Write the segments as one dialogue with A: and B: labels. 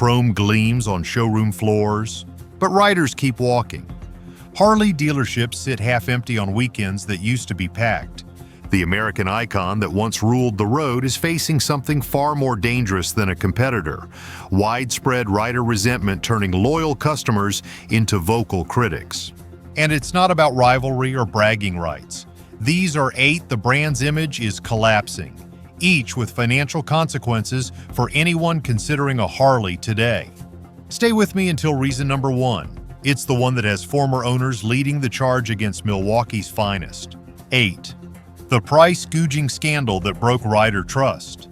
A: chrome gleams on showroom floors, but riders keep walking. Harley dealerships sit half-empty on weekends that used to be packed. The American icon that once ruled the road is facing something far more dangerous than a competitor: widespread rider resentment turning loyal customers into vocal critics. And it's not about rivalry or bragging rights. These are 8 the brand's image is collapsing, each with financial consequences for anyone considering a Harley today. Stay with me until reason number 1. It's the one that has former owners leading the charge against Milwaukee's finest. 8. The price gouging scandal that broke rider trust.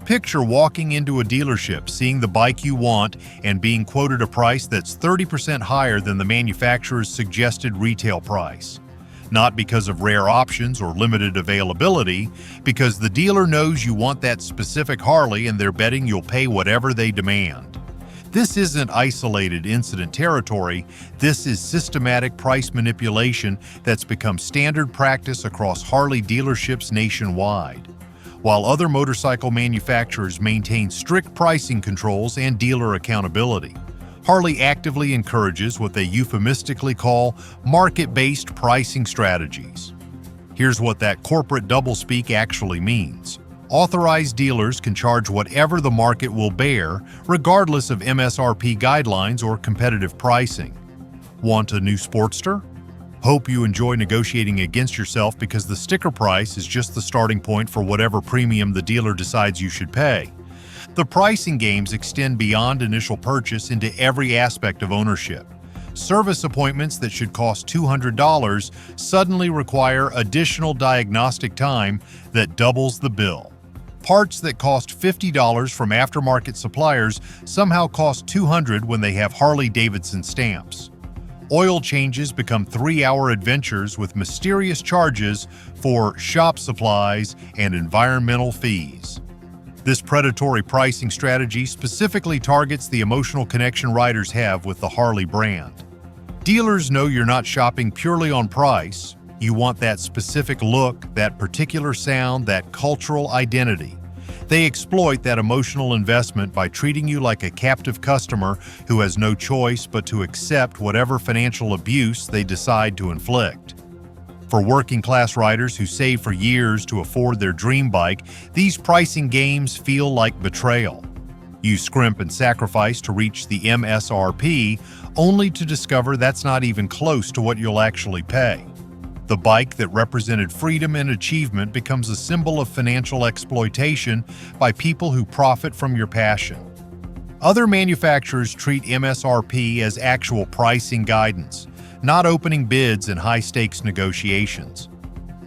A: Picture walking into a dealership, seeing the bike you want, and being quoted a price that's 30% higher than the manufacturer's suggested retail price. Not because of rare options or limited availability, because the dealer knows you want that specific Harley and they're betting you'll pay whatever they demand. This isn't isolated incident territory. This is systematic price manipulation that's become standard practice across Harley dealerships nationwide. While other motorcycle manufacturers maintain strict pricing controls and dealer accountability, Harley actively encourages what they euphemistically call market-based pricing strategies. Here's what that corporate doublespeak actually means. Authorized dealers can charge whatever the market will bear, regardless of MSRP guidelines or competitive pricing. Want a new Sportster? Hope you enjoy negotiating against yourself, because the sticker price is just the starting point for whatever premium the dealer decides you should pay. The pricing games extend beyond initial purchase into every aspect of ownership. Service appointments that should cost $200 suddenly require additional diagnostic time that doubles the bill. Parts that cost $50 from aftermarket suppliers somehow cost $200 when they have Harley Davidson stamps. Oil changes become 3-hour adventures with mysterious charges for shop supplies and environmental fees. This predatory pricing strategy specifically targets the emotional connection riders have with the Harley brand. Dealers know you're not shopping purely on price. You want that specific look, that particular sound, that cultural identity. They exploit that emotional investment by treating you like a captive customer who has no choice but to accept whatever financial abuse they decide to inflict. For working-class riders who save for years to afford their dream bike, these pricing games feel like betrayal. You scrimp and sacrifice to reach the MSRP, only to discover that's not even close to what you'll actually pay. The bike that represented freedom and achievement becomes a symbol of financial exploitation by people who profit from your passion. Other manufacturers treat MSRP as actual pricing guidance, not opening bids and high-stakes negotiations.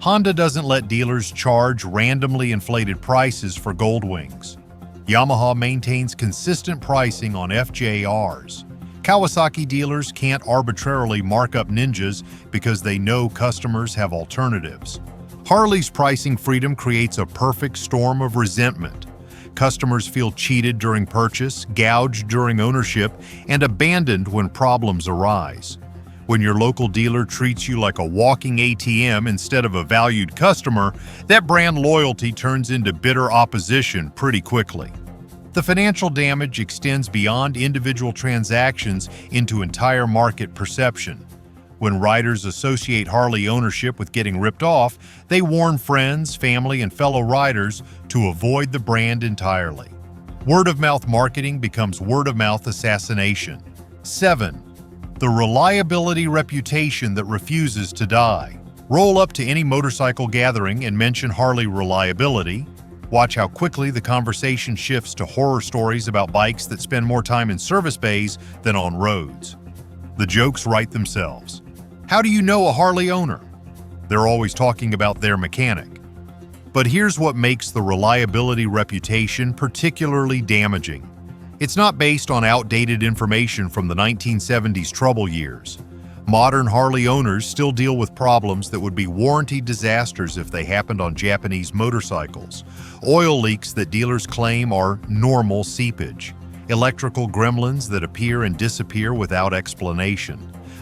A: Honda doesn't let dealers charge randomly inflated prices for Goldwings. Yamaha maintains consistent pricing on FJRs. Kawasaki dealers can't arbitrarily mark up Ninjas because they know customers have alternatives. Harley's pricing freedom creates a perfect storm of resentment. Customers feel cheated during purchase, gouged during ownership, and abandoned when problems arise. When your local dealer treats you like a walking ATM instead of a valued customer, that brand loyalty turns into bitter opposition pretty quickly. The financial damage extends beyond individual transactions into entire market perception. When riders associate Harley ownership with getting ripped off, they warn friends, family, and fellow riders to avoid the brand entirely. Word-of-mouth marketing becomes word-of-mouth assassination. 7. The reliability reputation that refuses to die. Roll up to any motorcycle gathering and mention Harley reliability. Watch how quickly the conversation shifts to horror stories about bikes that spend more time in service bays than on roads. The jokes write themselves. How do you know a Harley owner? They're always talking about their mechanic. But here's what makes the reliability reputation particularly damaging. It's not based on outdated information from the 1970s trouble years. Modern Harley owners still deal with problems that would be warranty disasters if they happened on Japanese motorcycles. Oil leaks that dealers claim are normal seepage. Electrical gremlins that appear and disappear without explanation.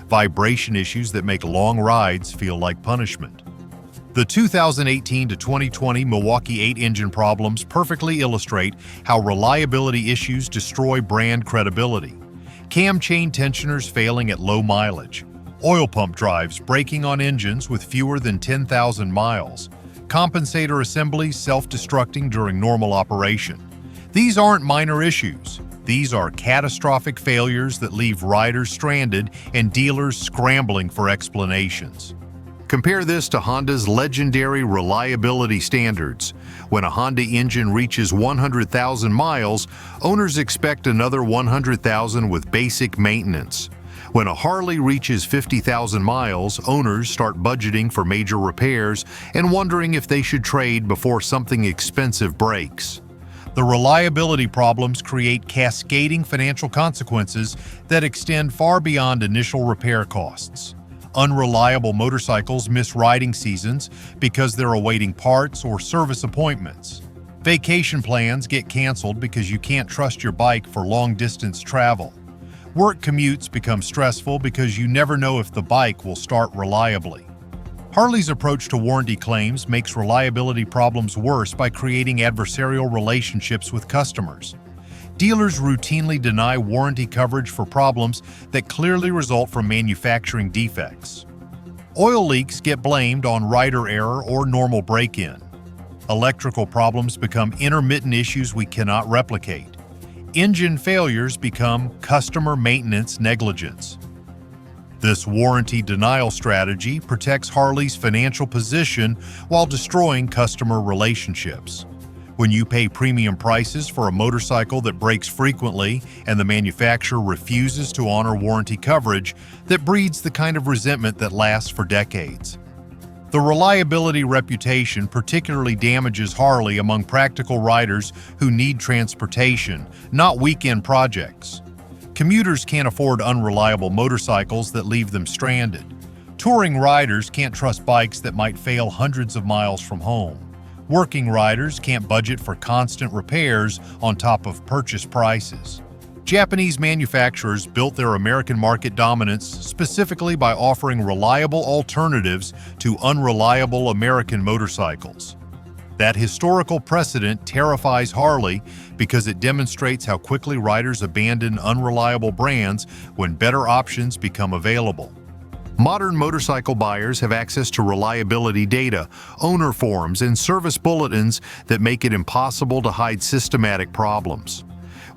A: Vibration issues that make long rides feel like punishment. The 2018 to 2020 Milwaukee 8 engine problems perfectly illustrate how reliability issues destroy brand credibility. Cam chain tensioners failing at low mileage, oil pump drives breaking on engines with fewer than 10,000 miles, compensator assemblies self-destructing during normal operation. These aren't minor issues. These are catastrophic failures that leave riders stranded and dealers scrambling for explanations. Compare this to Honda's legendary reliability standards. When a Honda engine reaches 100,000 miles, owners expect another 100,000 with basic maintenance. When a Harley reaches 50,000 miles, owners start budgeting for major repairs and wondering if they should trade before something expensive breaks. The reliability problems create cascading financial consequences that extend far beyond initial repair costs. Unreliable motorcycles miss riding seasons because they're awaiting parts or service appointments. Vacation plans get canceled because you can't trust your bike for long-distance travel. Work commutes become stressful because you never know if the bike will start reliably. Harley's approach to warranty claims makes reliability problems worse by creating adversarial relationships with customers. Dealers routinely deny warranty coverage for problems that clearly result from manufacturing defects. Oil leaks get blamed on rider error or normal break-in. Electrical problems become intermittent issues we cannot replicate. Engine failures become customer maintenance negligence. This warranty denial strategy protects Harley's financial position while destroying customer relationships. When you pay premium prices for a motorcycle that breaks frequently and the manufacturer refuses to honor warranty coverage, that breeds the kind of resentment that lasts for decades. The reliability reputation particularly damages Harley among practical riders who need transportation, not weekend projects. Commuters can't afford unreliable motorcycles that leave them stranded. Touring riders can't trust bikes that might fail hundreds of miles from home. Working riders can't budget for constant repairs on top of purchase prices. Japanese manufacturers built their American market dominance specifically by offering reliable alternatives to unreliable American motorcycles. That historical precedent terrifies Harley because it demonstrates how quickly riders abandon unreliable brands when better options become available. Modern motorcycle buyers have access to reliability data, owner forums, and service bulletins that make it impossible to hide systematic problems.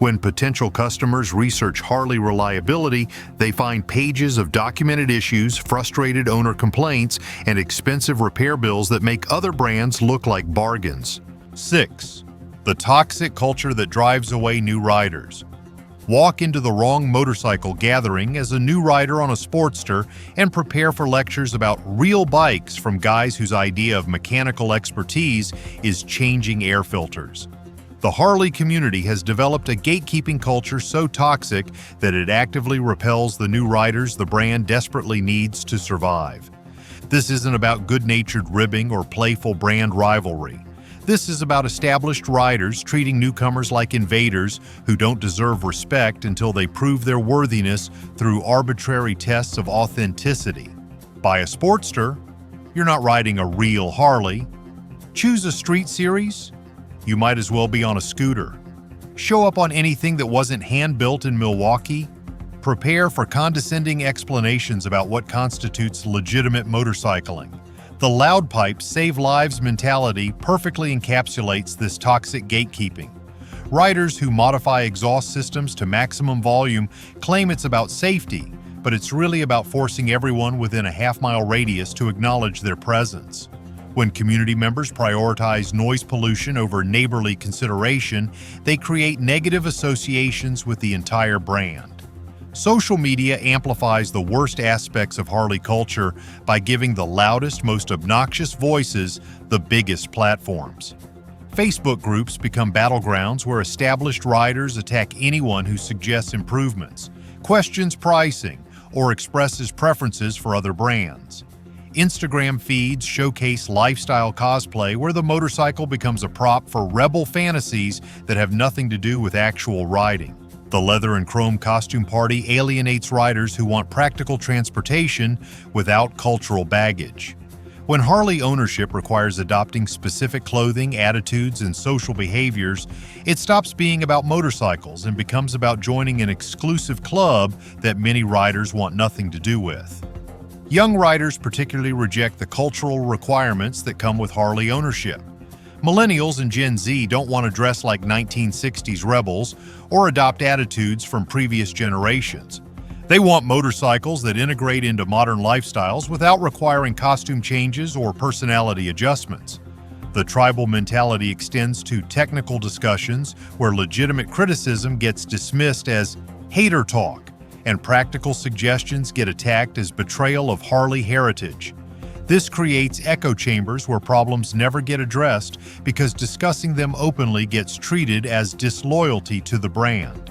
A: When potential customers research Harley reliability, they find pages of documented issues, frustrated owner complaints, and expensive repair bills that make other brands look like bargains. 6. The toxic culture that drives away new riders. Walk into the wrong motorcycle gathering as a new rider on a Sportster and prepare for lectures about real bikes from guys whose idea of mechanical expertise is changing air filters. The Harley community has developed a gatekeeping culture so toxic that it actively repels the new riders the brand desperately needs to survive. This isn't about good-natured ribbing or playful brand rivalry. This is about established riders treating newcomers like invaders who don't deserve respect until they prove their worthiness through arbitrary tests of authenticity. Buy a Sportster? You're not riding a real Harley. Choose a street series? You might as well be on a scooter. Show up on anything that wasn't hand-built in Milwaukee? Prepare for condescending explanations about what constitutes legitimate motorcycling. The loud pipe save lives mentality perfectly encapsulates this toxic gatekeeping. Riders who modify exhaust systems to maximum volume claim it's about safety, but it's really about forcing everyone within a half-mile radius to acknowledge their presence. When community members prioritize noise pollution over neighborly consideration, they create negative associations with the entire brand. Social media amplifies the worst aspects of Harley culture by giving the loudest, most obnoxious voices the biggest platforms. Facebook groups become battlegrounds where established riders attack anyone who suggests improvements, questions pricing, or expresses preferences for other brands. Instagram feeds showcase lifestyle cosplay where the motorcycle becomes a prop for rebel fantasies that have nothing to do with actual riding. The leather and chrome costume party alienates riders who want practical transportation without cultural baggage. When Harley ownership requires adopting specific clothing, attitudes, and social behaviors, it stops being about motorcycles and becomes about joining an exclusive club that many riders want nothing to do with. Young riders particularly reject the cultural requirements that come with Harley ownership. Millennials and Gen Z don't want to dress like 1960s rebels or adopt attitudes from previous generations. They want motorcycles that integrate into modern lifestyles without requiring costume changes or personality adjustments. The tribal mentality extends to technical discussions where legitimate criticism gets dismissed as hater talk, and practical suggestions get attacked as betrayal of Harley heritage. This creates echo chambers where problems never get addressed because discussing them openly gets treated as disloyalty to the brand.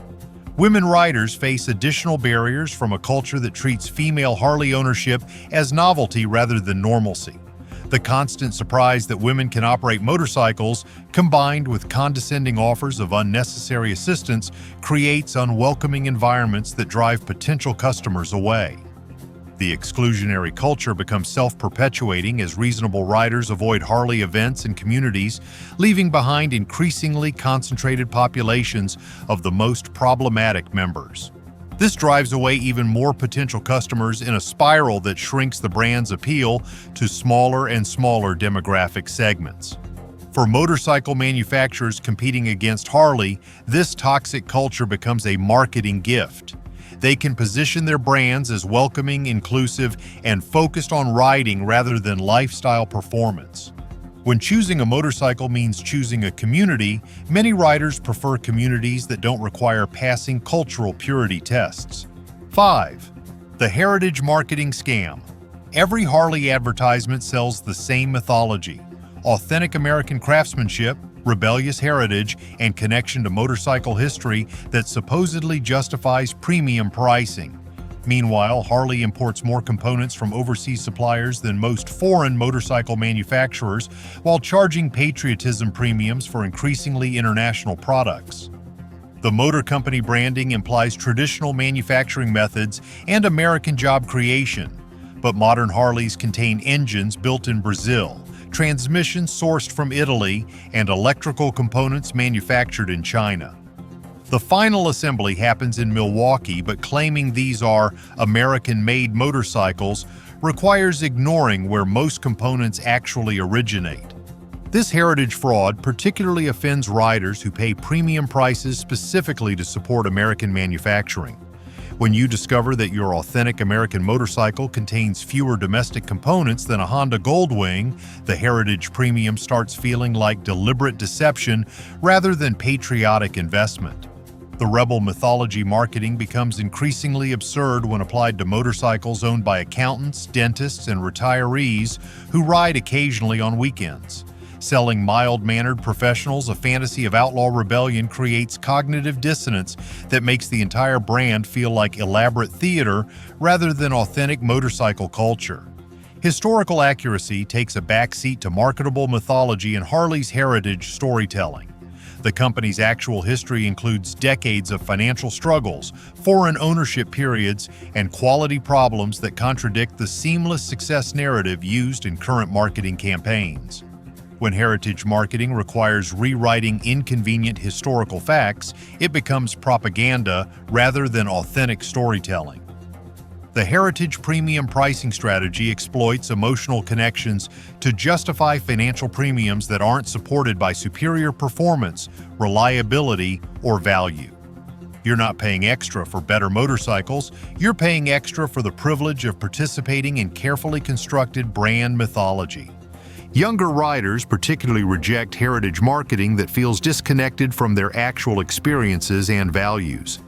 A: Women riders face additional barriers from a culture that treats female Harley ownership as novelty rather than normalcy. The constant surprise that women can operate motorcycles, combined with condescending offers of unnecessary assistance, creates unwelcoming environments that drive potential customers away. The exclusionary culture becomes self-perpetuating as reasonable riders avoid Harley events and communities, leaving behind increasingly concentrated populations of the most problematic members. This drives away even more potential customers in a spiral that shrinks the brand's appeal to smaller and smaller demographic segments. For motorcycle manufacturers competing against Harley, this toxic culture becomes a marketing gift. They can position their brands as welcoming, inclusive, and focused on riding rather than lifestyle performance. When choosing a motorcycle means choosing a community, many riders prefer communities that don't require passing cultural purity tests. 5. The heritage marketing scam. Every Harley advertisement sells the same mythology: authentic American craftsmanship, rebellious heritage, and connection to motorcycle history that supposedly justifies premium pricing. Meanwhile, Harley imports more components from overseas suppliers than most foreign motorcycle manufacturers, while charging patriotism premiums for increasingly international products. The motor company branding implies traditional manufacturing methods and American job creation, but modern Harleys contain engines built in Brazil, transmissions sourced from Italy, and electrical components manufactured in China. The final assembly happens in Milwaukee, but claiming these are American-made motorcycles requires ignoring where most components actually originate. This heritage fraud particularly offends riders who pay premium prices specifically to support American manufacturing. When you discover that your authentic American motorcycle contains fewer domestic components than a Honda Goldwing, the heritage premium starts feeling like deliberate deception rather than patriotic investment. The rebel mythology marketing becomes increasingly absurd when applied to motorcycles owned by accountants, dentists, and retirees who ride occasionally on weekends. Selling mild-mannered professionals a fantasy of outlaw rebellion creates cognitive dissonance that makes the entire brand feel like elaborate theater rather than authentic motorcycle culture. Historical accuracy takes a backseat to marketable mythology and Harley's heritage storytelling. The company's actual history includes decades of financial struggles, foreign ownership periods, and quality problems that contradict the seamless success narrative used in current marketing campaigns. When heritage marketing requires rewriting inconvenient historical facts, it becomes propaganda rather than authentic storytelling. The heritage premium pricing strategy exploits emotional connections to justify financial premiums that aren't supported by superior performance, reliability, or value. You're not paying extra for better motorcycles, you're paying extra for the privilege of participating in carefully constructed brand mythology. Younger riders particularly reject heritage marketing that feels disconnected from their actual experiences and values.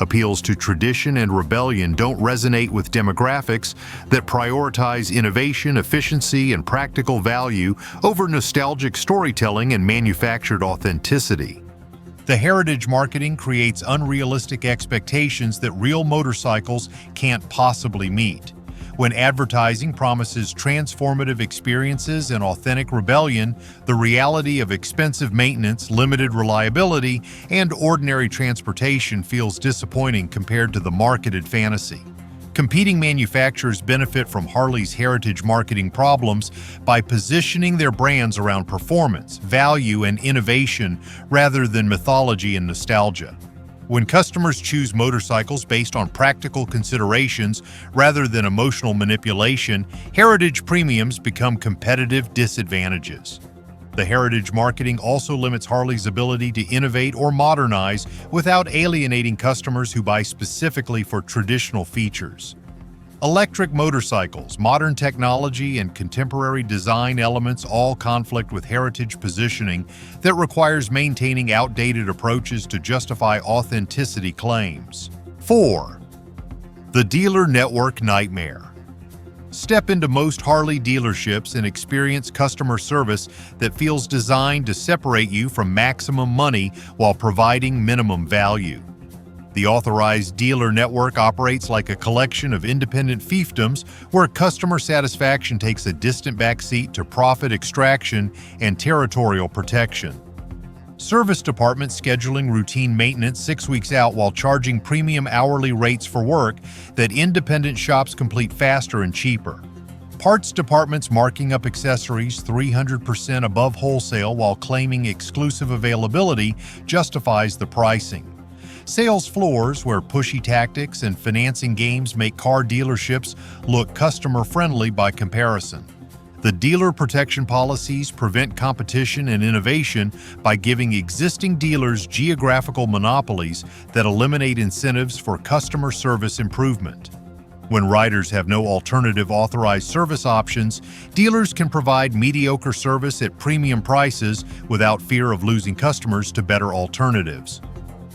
A: Appeals to tradition and rebellion don't resonate with demographics that prioritize innovation, efficiency, and practical value over nostalgic storytelling and manufactured authenticity. The heritage marketing creates unrealistic expectations that real motorcycles can't possibly meet. When advertising promises transformative experiences and authentic rebellion, the reality of expensive maintenance, limited reliability, and ordinary transportation feels disappointing compared to the marketed fantasy. Competing manufacturers benefit from Harley's heritage marketing problems by positioning their brands around performance, value, and innovation rather than mythology and nostalgia. When customers choose motorcycles based on practical considerations rather than emotional manipulation, heritage premiums become competitive disadvantages. The heritage marketing also limits Harley's ability to innovate or modernize without alienating customers who buy specifically for traditional features. Electric motorcycles, modern technology, and contemporary design elements all conflict with heritage positioning that requires maintaining outdated approaches to justify authenticity claims. 4. The dealer network nightmare. Step into most Harley dealerships and experience customer service that feels designed to separate you from maximum money while providing minimum value. The authorized dealer network operates like a collection of independent fiefdoms where customer satisfaction takes a distant backseat to profit extraction and territorial protection. Service departments scheduling routine maintenance 6 weeks out while charging premium hourly rates for work that independent shops complete faster and cheaper. Parts departments marking up accessories 300% above wholesale while claiming exclusive availability justifies the pricing. Sales floors where pushy tactics and financing games make car dealerships look customer-friendly by comparison. The dealer protection policies prevent competition and innovation by giving existing dealers geographical monopolies that eliminate incentives for customer service improvement. When riders have no alternative authorized service options, dealers can provide mediocre service at premium prices without fear of losing customers to better alternatives.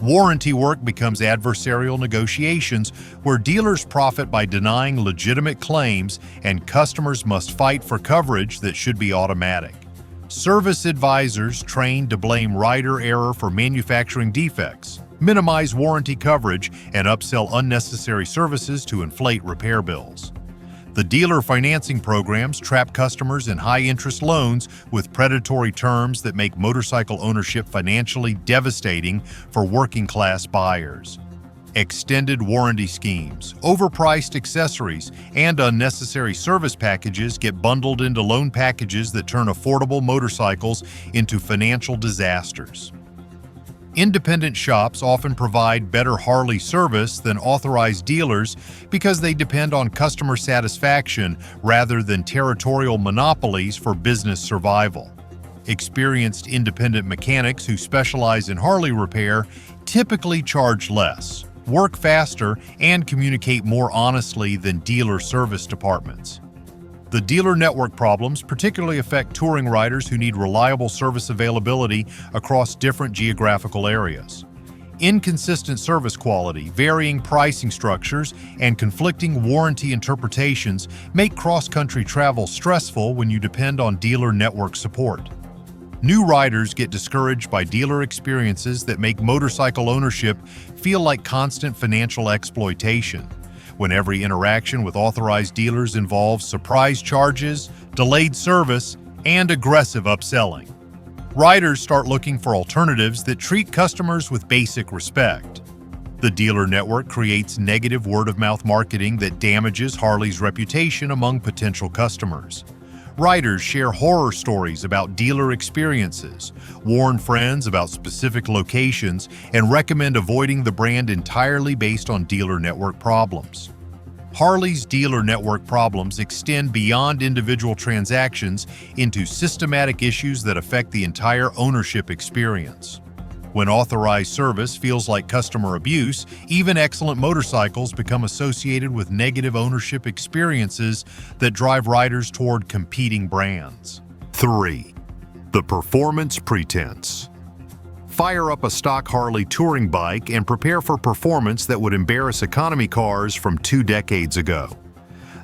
A: Warranty work becomes adversarial negotiations where dealers profit by denying legitimate claims and customers must fight for coverage that should be automatic. Service advisors trained to blame rider error for manufacturing defects, minimize warranty coverage, and upsell unnecessary services to inflate repair bills. The dealer financing programs trap customers in high-interest loans with predatory terms that make motorcycle ownership financially devastating for working-class buyers. Extended warranty schemes, overpriced accessories, and unnecessary service packages get bundled into loan packages that turn affordable motorcycles into financial disasters. Independent shops often provide better Harley service than authorized dealers because they depend on customer satisfaction rather than territorial monopolies for business survival. Experienced independent mechanics who specialize in Harley repair typically charge less, work faster, and communicate more honestly than dealer service departments. The dealer network problems particularly affect touring riders who need reliable service availability across different geographical areas. Inconsistent service quality, varying pricing structures, and conflicting warranty interpretations make cross-country travel stressful when you depend on dealer network support. New riders get discouraged by dealer experiences that make motorcycle ownership feel like constant financial exploitation, when every interaction with authorized dealers involves surprise charges, delayed service, and aggressive upselling. Riders start looking for alternatives that treat customers with basic respect. The dealer network creates negative word-of-mouth marketing that damages Harley's reputation among potential customers. Riders share horror stories about dealer experiences, warn friends about specific locations, and recommend avoiding the brand entirely based on dealer network problems. Harley's dealer network problems extend beyond individual transactions into systematic issues that affect the entire ownership experience. When authorized service feels like customer abuse, even excellent motorcycles become associated with negative ownership experiences that drive riders toward competing brands. 3. The performance pretense. Fire up a stock Harley touring bike and prepare for performance that would embarrass economy cars from 2 decades ago.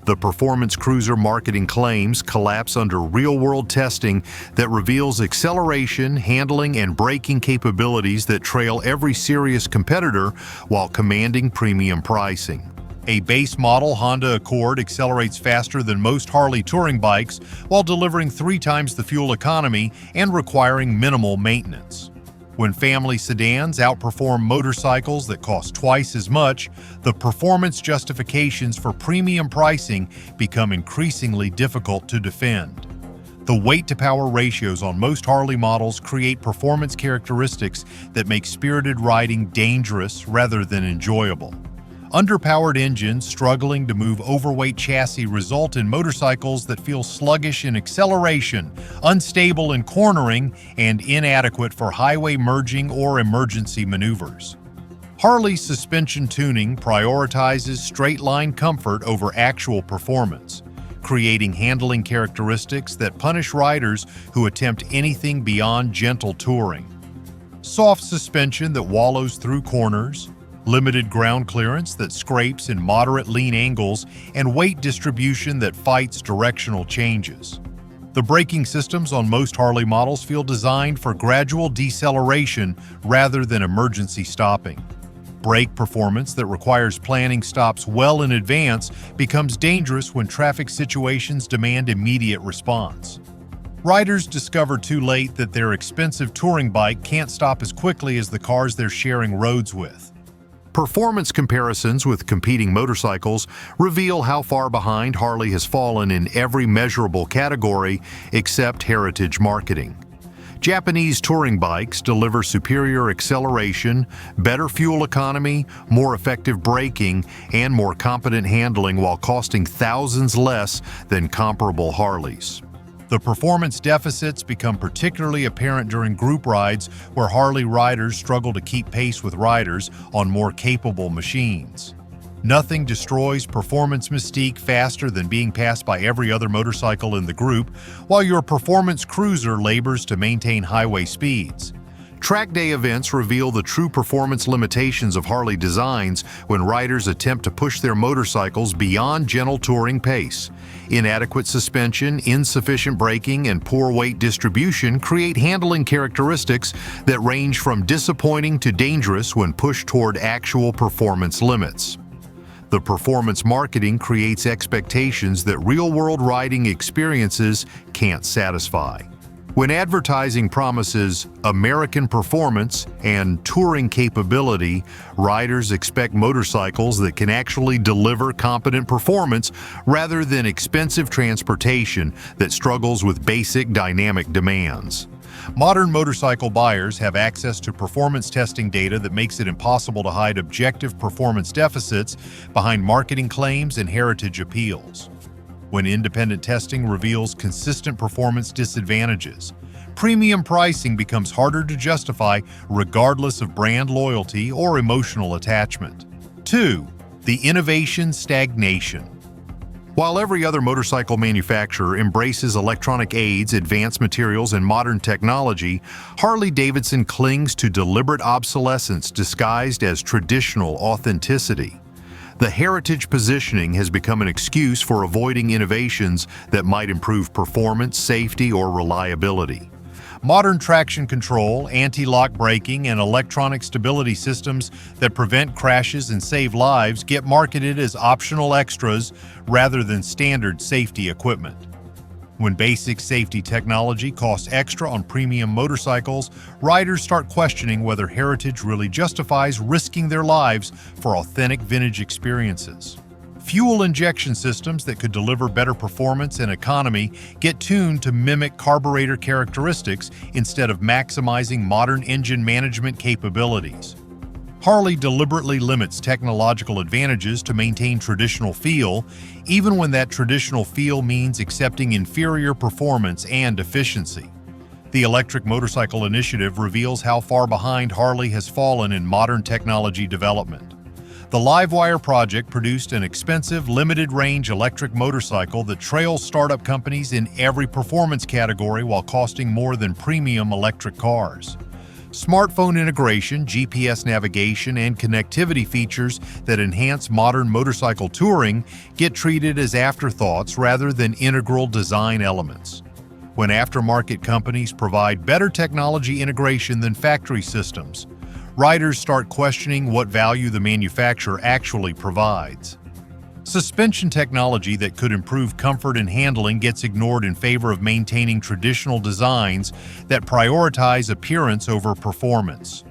A: The performance cruiser marketing claims collapse under real-world testing that reveals acceleration, handling, and braking capabilities that trail every serious competitor while commanding premium pricing. A base model Honda Accord accelerates faster than most Harley touring bikes while delivering 3 times the fuel economy and requiring minimal maintenance. When family sedans outperform motorcycles that cost twice as much, the performance justifications for premium pricing become increasingly difficult to defend. The weight-to-power ratios on most Harley models create performance characteristics that make spirited riding dangerous rather than enjoyable. Underpowered engines struggling to move overweight chassis result in motorcycles that feel sluggish in acceleration, unstable in cornering, and inadequate for highway merging or emergency maneuvers. Harley's suspension tuning prioritizes straight-line comfort over actual performance, creating handling characteristics that punish riders who attempt anything beyond gentle touring. Soft suspension that wallows through corners, limited ground clearance that scrapes in moderate lean angles, and weight distribution that fights directional changes. The braking systems on most Harley models feel designed for gradual deceleration rather than emergency stopping. Brake performance that requires planning stops well in advance becomes dangerous when traffic situations demand immediate response. Riders discover too late that their expensive touring bike can't stop as quickly as the cars they're sharing roads with. Performance comparisons with competing motorcycles reveal how far behind Harley has fallen in every measurable category except heritage marketing. Japanese touring bikes deliver superior acceleration, better fuel economy, more effective braking, and more competent handling while costing thousands less than comparable Harleys. The performance deficits become particularly apparent during group rides where Harley riders struggle to keep pace with riders on more capable machines. Nothing destroys performance mystique faster than being passed by every other motorcycle in the group, while your performance cruiser labors to maintain highway speeds. Track day events reveal the true performance limitations of Harley designs when riders attempt to push their motorcycles beyond gentle touring pace. Inadequate suspension, insufficient braking, and poor weight distribution create handling characteristics that range from disappointing to dangerous when pushed toward actual performance limits. The performance marketing creates expectations that real-world riding experiences can't satisfy. When advertising promises American performance and touring capability, riders expect motorcycles that can actually deliver competent performance rather than expensive transportation that struggles with basic dynamic demands. Modern motorcycle buyers have access to performance testing data that makes it impossible to hide objective performance deficits behind marketing claims and heritage appeals. When independent testing reveals consistent performance disadvantages, premium pricing becomes harder to justify regardless of brand loyalty or emotional attachment. 2. The innovation stagnation. While every other motorcycle manufacturer embraces electronic aids, advanced materials, and modern technology, Harley Davidson clings to deliberate obsolescence disguised as traditional authenticity. The heritage positioning has become an excuse for avoiding innovations that might improve performance, safety, or reliability. Modern traction control, anti-lock braking, and electronic stability systems that prevent crashes and save lives get marketed as optional extras rather than standard safety equipment. When basic safety technology costs extra on premium motorcycles, riders start questioning whether heritage really justifies risking their lives for authentic vintage experiences. Fuel injection systems that could deliver better performance and economy get tuned to mimic carburetor characteristics instead of maximizing modern engine management capabilities. Harley deliberately limits technological advantages to maintain traditional feel, even when that traditional feel means accepting inferior performance and efficiency. The Electric Motorcycle Initiative reveals how far behind Harley has fallen in modern technology development. The Livewire project produced an expensive, limited-range electric motorcycle that trails startup companies in every performance category while costing more than premium electric cars. Smartphone integration, GPS navigation, and connectivity features that enhance modern motorcycle touring get treated as afterthoughts rather than integral design elements. When aftermarket companies provide better technology integration than factory systems, riders start questioning what value the manufacturer actually provides. Suspension technology that could improve comfort and handling gets ignored in favor of maintaining traditional designs that prioritize appearance over performance.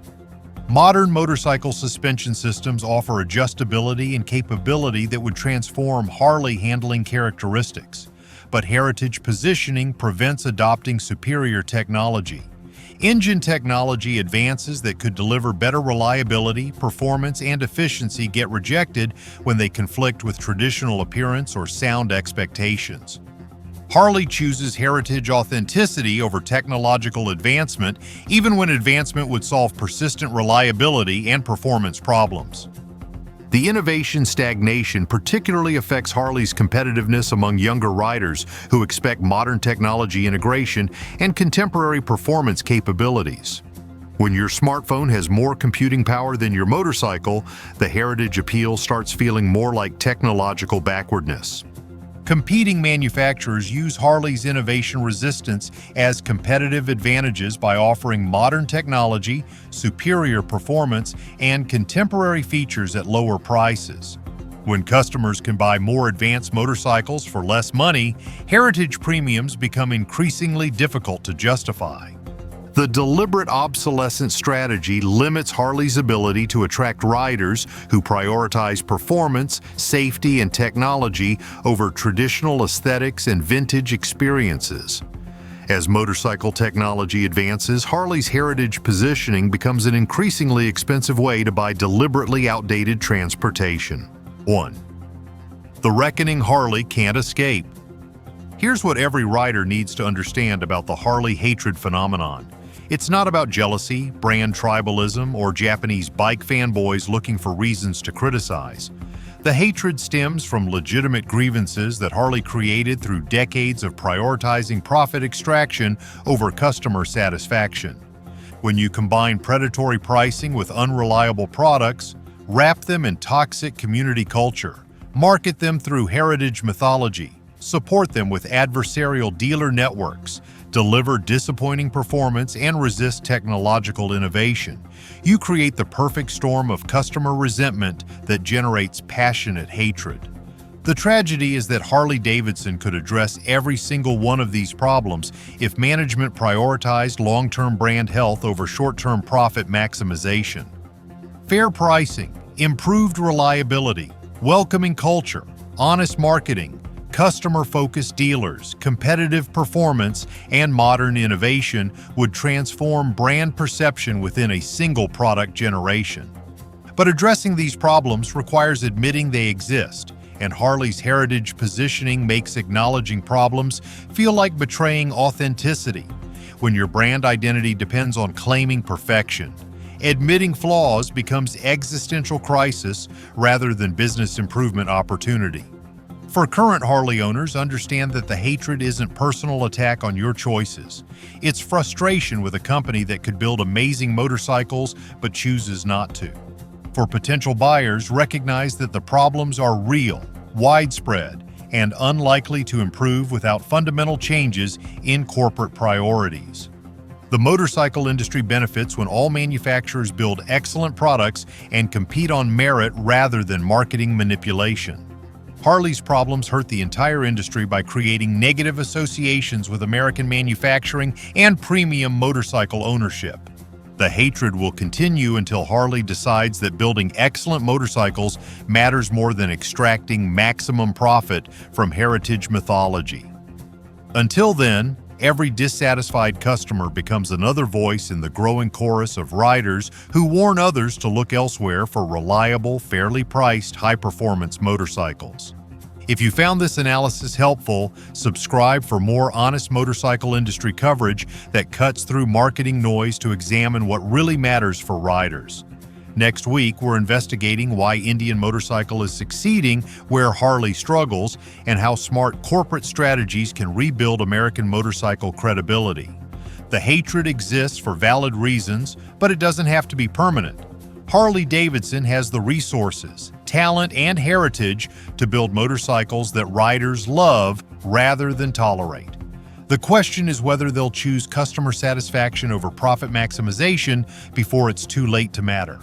A: Modern motorcycle suspension systems offer adjustability and capability that would transform Harley handling characteristics, but heritage positioning prevents adopting superior technology. Engine technology advances that could deliver better reliability, performance, and efficiency get rejected when they conflict with traditional appearance or sound expectations. Harley chooses heritage authenticity over technological advancement, even when advancement would solve persistent reliability and performance problems. The innovation stagnation particularly affects Harley's competitiveness among younger riders who expect modern technology integration and contemporary performance capabilities. When your smartphone has more computing power than your motorcycle, the heritage appeal starts feeling more like technological backwardness. Competing manufacturers use Harley's innovation resistance as competitive advantages by offering modern technology, superior performance, and contemporary features at lower prices. When customers can buy more advanced motorcycles for less money, heritage premiums become increasingly difficult to justify. The deliberate obsolescence strategy limits Harley's ability to attract riders who prioritize performance, safety, and technology over traditional aesthetics and vintage experiences. As motorcycle technology advances, Harley's heritage positioning becomes an increasingly expensive way to buy deliberately outdated transportation. 1. The reckoning Harley can't escape. Here's what every rider needs to understand about the Harley hatred phenomenon. It's not about jealousy, brand tribalism, or Japanese bike fanboys looking for reasons to criticize. The hatred stems from legitimate grievances that Harley created through decades of prioritizing profit extraction over customer satisfaction. When you combine predatory pricing with unreliable products, wrap them in toxic community culture, market them through heritage mythology, support them with adversarial dealer networks, deliver disappointing performance, and resist technological innovation, you create the perfect storm of customer resentment that generates passionate hatred. The tragedy is that Harley Davidson could address every single one of these problems if management prioritized long-term brand health over short-term profit maximization. Fair pricing, improved reliability, welcoming culture, honest marketing, customer-focused dealers, competitive performance, and modern innovation would transform brand perception within a single product generation. But addressing these problems requires admitting they exist, and Harley's heritage positioning makes acknowledging problems feel like betraying authenticity. When your brand identity depends on claiming perfection, admitting flaws becomes existential crisis rather than business improvement opportunity. For current Harley owners, understand that the hatred isn't personal attack on your choices. It's frustration with a company that could build amazing motorcycles but chooses not to. For potential buyers, recognize that the problems are real, widespread, and unlikely to improve without fundamental changes in corporate priorities. The motorcycle industry benefits when all manufacturers build excellent products and compete on merit rather than marketing manipulation. Harley's problems hurt the entire industry by creating negative associations with American manufacturing and premium motorcycle ownership. The hatred will continue until Harley decides that building excellent motorcycles matters more than extracting maximum profit from heritage mythology. Until then, every dissatisfied customer becomes another voice in the growing chorus of riders who warn others to look elsewhere for reliable, fairly priced, high-performance motorcycles. If you found this analysis helpful, subscribe for more honest motorcycle industry coverage that cuts through marketing noise to examine what really matters for riders. Next week, we're investigating why Indian Motorcycle is succeeding where Harley struggles and how smart corporate strategies can rebuild American motorcycle credibility. The hatred exists for valid reasons, but it doesn't have to be permanent. Harley Davidson has the resources, talent, and heritage to build motorcycles that riders love rather than tolerate. The question is whether they'll choose customer satisfaction over profit maximization before it's too late to matter.